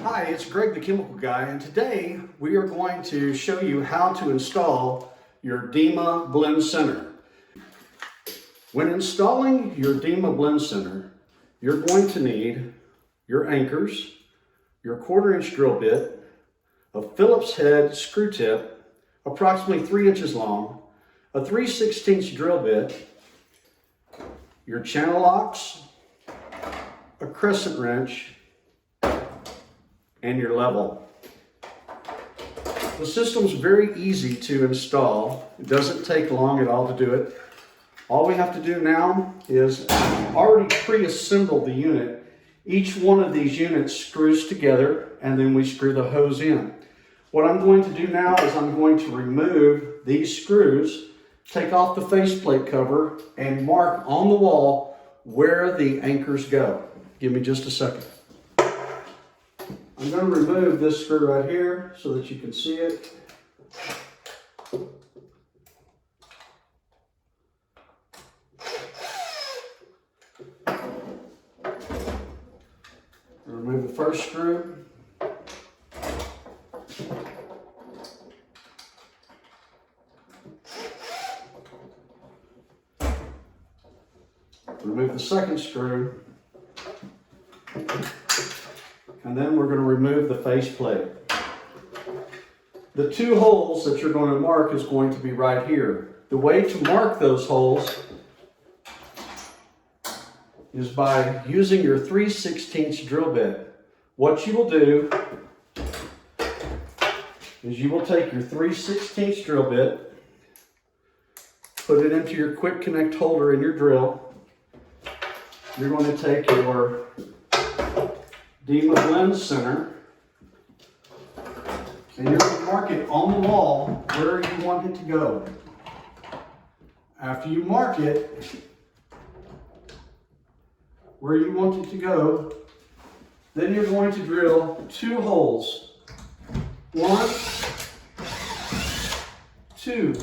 Hi, it's Greg the Chemical Guy, and today we are going to show you how to install your Dema blend center. When installing your Dema blend center, you're going to need your anchors, your 1/4" drill bit, a Phillips head screw tip, approximately 3 inches long, a 3/16 drill bit, your channel locks, a crescent wrench, and your level. The system's very easy to install. It doesn't take long at all to do it. All we have to do now is already pre-assemble the unit. Each one of these units screws together and then we screw the hose in. What I'm going to do now is I'm going to remove these screws, take off the faceplate cover, and mark on the wall where the anchors go. Give me just a second. I'm going to remove this screw right here so that you can see it. Remove the first screw. Remove the second screw. And then we're going to remove the faceplate. The 2 holes that you're going to mark is going to be right here. The way to mark those holes is by using your 3/16 drill bit. What you will do is you will take your 3/16 drill bit, put it into your quick connect holder in your drill. You're going to take your Dema blend center, and you're going to mark it on the wall where you want it to go. After you mark it where you want it to go, then you're going to drill 2 holes. 1, 2.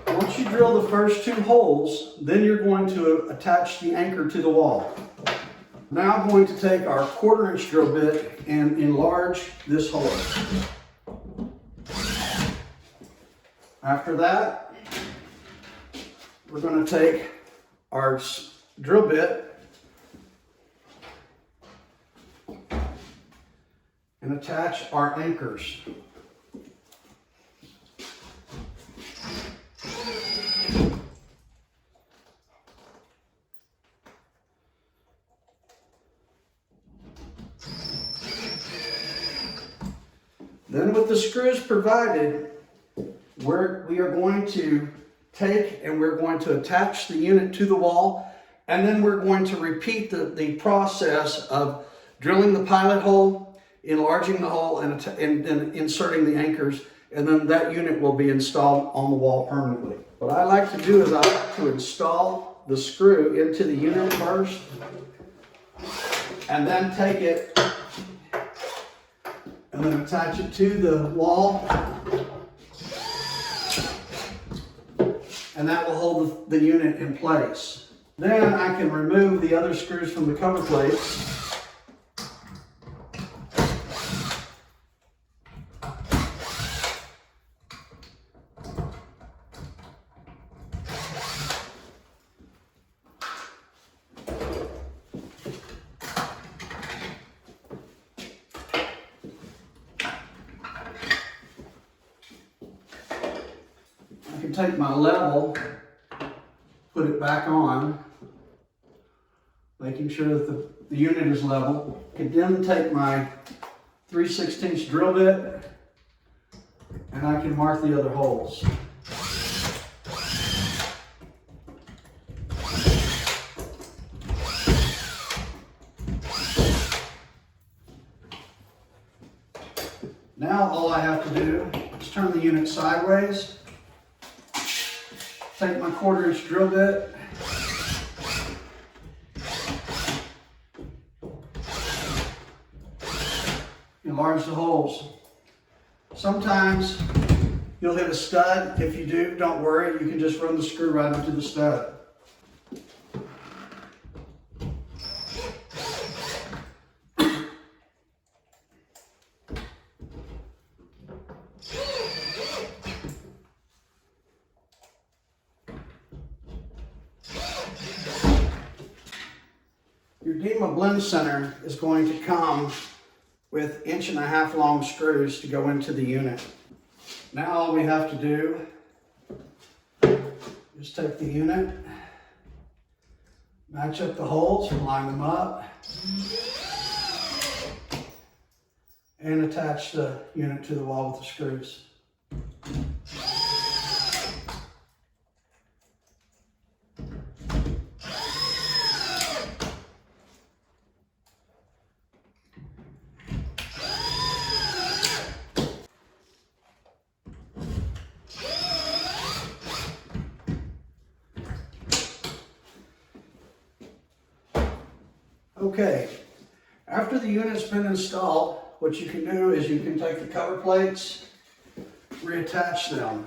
Once you drill the first 2 holes, then you're going to attach the anchor to the wall. Now I'm going to take our 1/4" drill bit and enlarge this hole. After that, we're going to take our drill bit and attach our anchors. Then with the screws provided, we are going to take and we're going to attach the unit to the wall, and then we're going to repeat the process of drilling the pilot hole, enlarging the hole, and inserting the anchors, and then that unit will be installed on the wall permanently. What I like to do is I like to install the screw into the unit first, and then take it and then attach it to the wall, and that will hold the unit in place. Then I can remove the other screws from the cover plates. I can take my level, put it back on, making sure that the unit is level. I can then take my 3/16 drill bit and I can mark the other holes. Now all I have to do is turn the unit sideways. Take my 1/4" drill bit, enlarge the holes. Sometimes you'll hit a stud. If you do, don't worry, you can just run the screw right into the stud. Dema blend center is going to come with 1.5 inch long screws to go into the unit. Now all we have to do is take the unit, match up the holes, line them up, and attach the unit to the wall with the screws. Okay, after the unit's been installed, what you can do is you can take the cover plates, reattach them.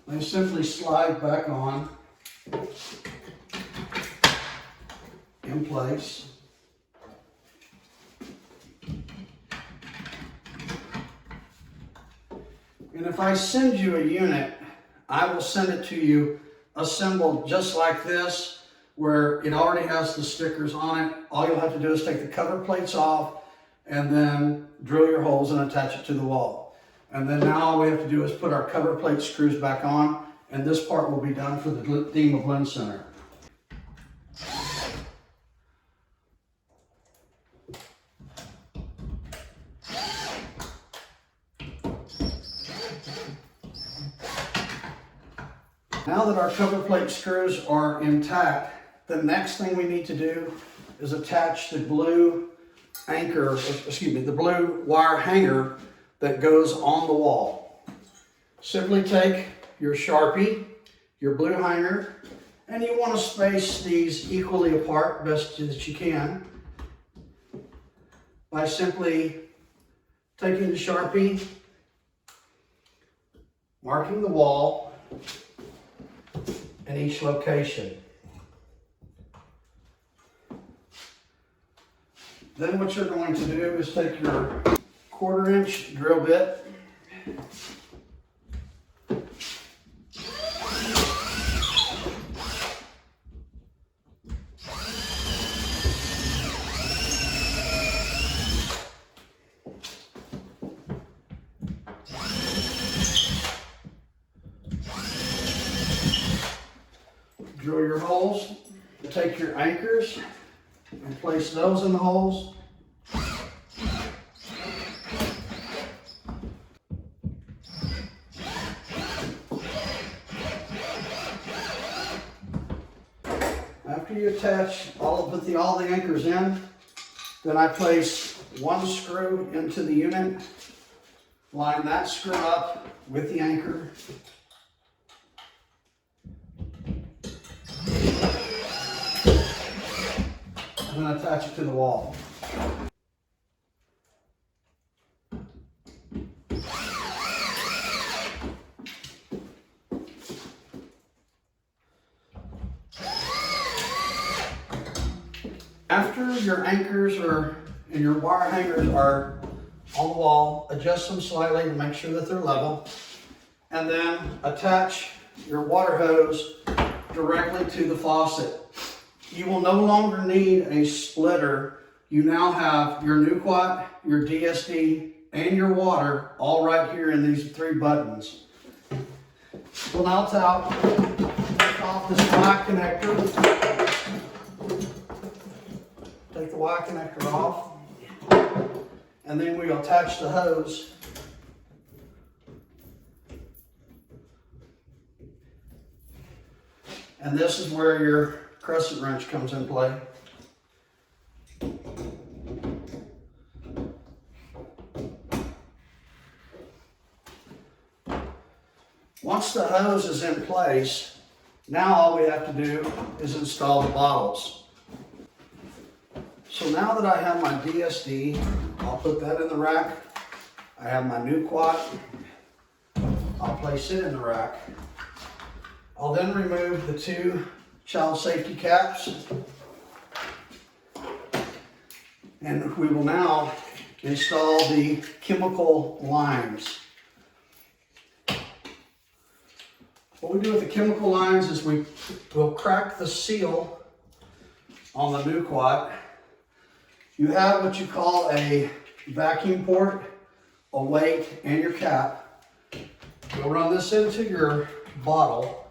They simply slide back on in place. And if I send you a unit, I will send it to you assembled just like this, where it already has the stickers on it. All you'll have to do is take the cover plates off and then drill your holes and attach it to the wall. And then now all we have to do is put our cover plate screws back on, and this part will be done for the Dema blend center. Now that our cover plate screws are intact, the next thing we need to do is attach the blue the blue wire hanger that goes on the wall. Simply take your Sharpie, your blue hanger, and you want to space these equally apart best that you can by simply taking the Sharpie, marking the wall in each location. Then what you're going to do is take your 1/4 inch drill bit, drill your holes, take your anchors and place those in the holes. After you attach all the anchors in, then I place one screw into the unit, line that screw up with the anchor, and then attach it to the wall. After your anchors and your wire hangers are on the wall, adjust them slightly to make sure that they're level, and then attach your water hose directly to the faucet. You will no longer need a splitter. You now have your Nuquat, your DSD, and your water all right here in these 3 buttons. We'll now take off this Y connector. Take the Y connector off, and then we'll attach the hose. And this is where your crescent wrench comes in play. Once the hose is in place, now all we have to do is install the bottles. So now that I have my DSD, I'll put that in the rack. I have my Nuquat. I'll place it in the rack. I'll then remove the 2 child safety caps. And we will now install the chemical lines. What we do with the chemical lines is we'll crack the seal on the new quad. You have what you call a vacuum port, a weight, and your cap. You'll run this into your bottle.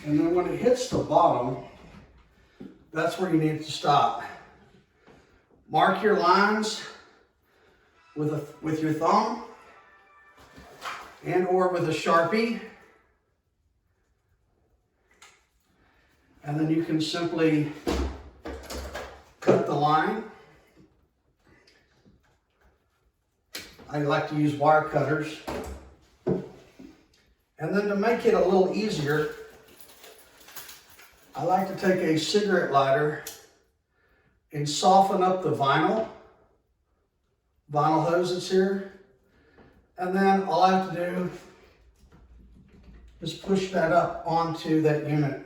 And then when it hits the bottom, that's where you need to stop. Mark your lines with your thumb and or with a Sharpie. And then you can simply cut the line. I like to use wire cutters. And then to make it a little easier, I like to take a cigarette lighter and soften up the vinyl hose that's here. And then all I have to do is push that up onto that unit.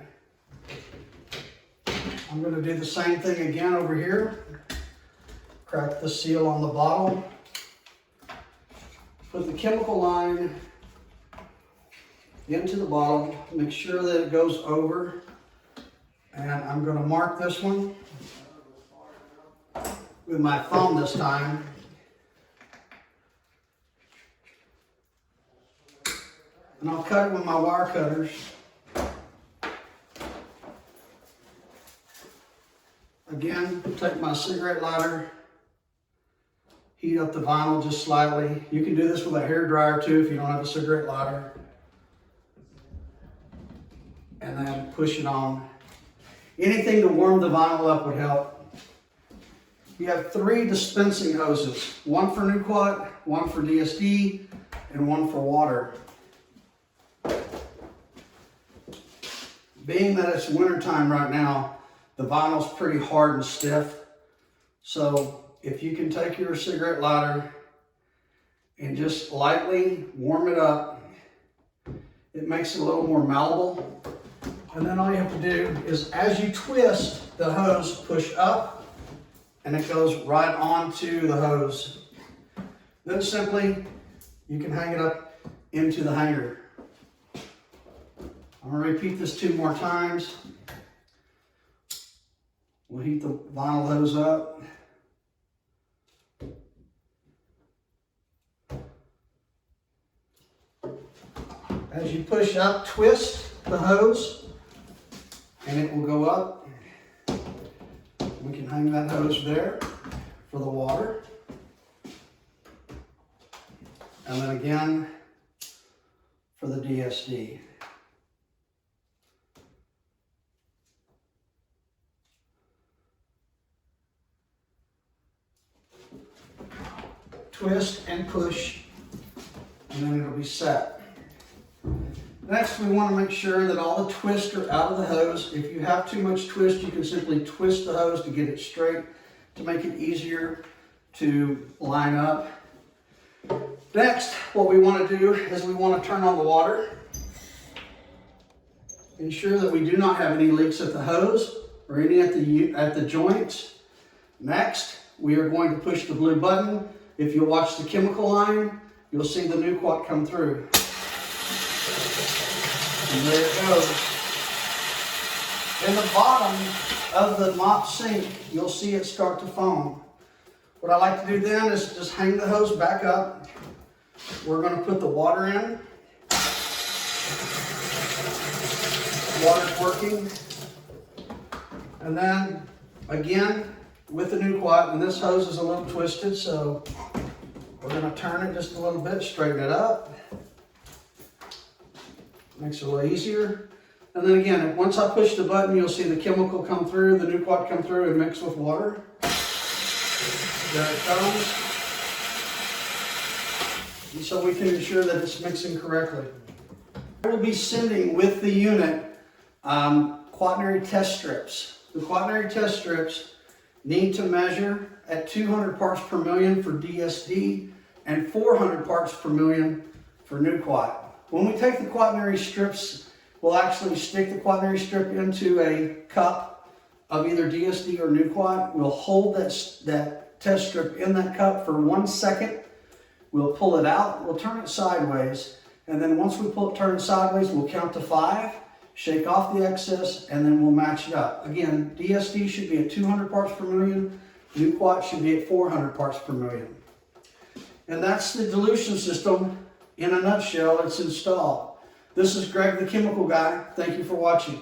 I'm going to do the same thing again over here. Crack the seal on the bottle. Put the chemical line into the bottle. Make sure that it goes over. And I'm going to mark this one with my thumb this time. And I'll cut it with my wire cutters. Again, take my cigarette lighter, heat up the vinyl just slightly. You can do this with a hair dryer too if you don't have a cigarette lighter. And then push it on. Anything to warm the vinyl up would help. You have 3 dispensing hoses, one for new quad, one for DSD, and one for water. Being that it's wintertime right now, the vinyl's pretty hard and stiff. So if you can take your cigarette lighter and just lightly warm it up, it makes it a little more malleable. And then all you have to do is, as you twist the hose, push up and it goes right onto the hose. Then simply, you can hang it up into the hanger. I'm going to repeat this 2 more times. We'll heat the vinyl hose up. As you push up, twist the hose and it will go up. We can hang that hose there for the water. And then again for the DSD. Twist and push, and then it'll be set. Next, we want to make sure that all the twists are out of the hose. If you have too much twist, you can simply twist the hose to get it straight, to make it easier to line up. Next, what we want to do is we want to turn on the water. Ensure that we do not have any leaks at the hose or any at the joints. Next, we are going to push the blue button. If you watch the chemical line, you'll see the new quat come through. And there it goes. In the bottom of the mop sink, you'll see it start to foam. What I like to do then is just hang the hose back up. We're going to put the water in. Water's working. And then, again, with the new quat, and this hose is a little twisted, so we're going to turn it just a little bit, straighten it up. Makes it a little easier. And then again, once I push the button, you'll see the chemical come through, the new quat come through and mix with water. There it comes. And so we can ensure that it's mixing correctly. I will be sending with the unit quaternary test strips. The quaternary test strips need to measure at 200 parts per million for DSD and 400 parts per million for new quat. When we take the quaternary strips, we'll actually stick the quaternary strip into a cup of either DSD or Nuquat. We'll hold that test strip in that cup for 1 second. We'll pull it out, we'll turn it sideways, and then once we turn it sideways, we'll count to 5, shake off the excess, and then we'll match it up. Again, DSD should be at 200 parts per million, Nuquat should be at 400 parts per million. And that's the dilution system in a nutshell. It's installed. This is Greg the Chemical Guy. Thank you for watching.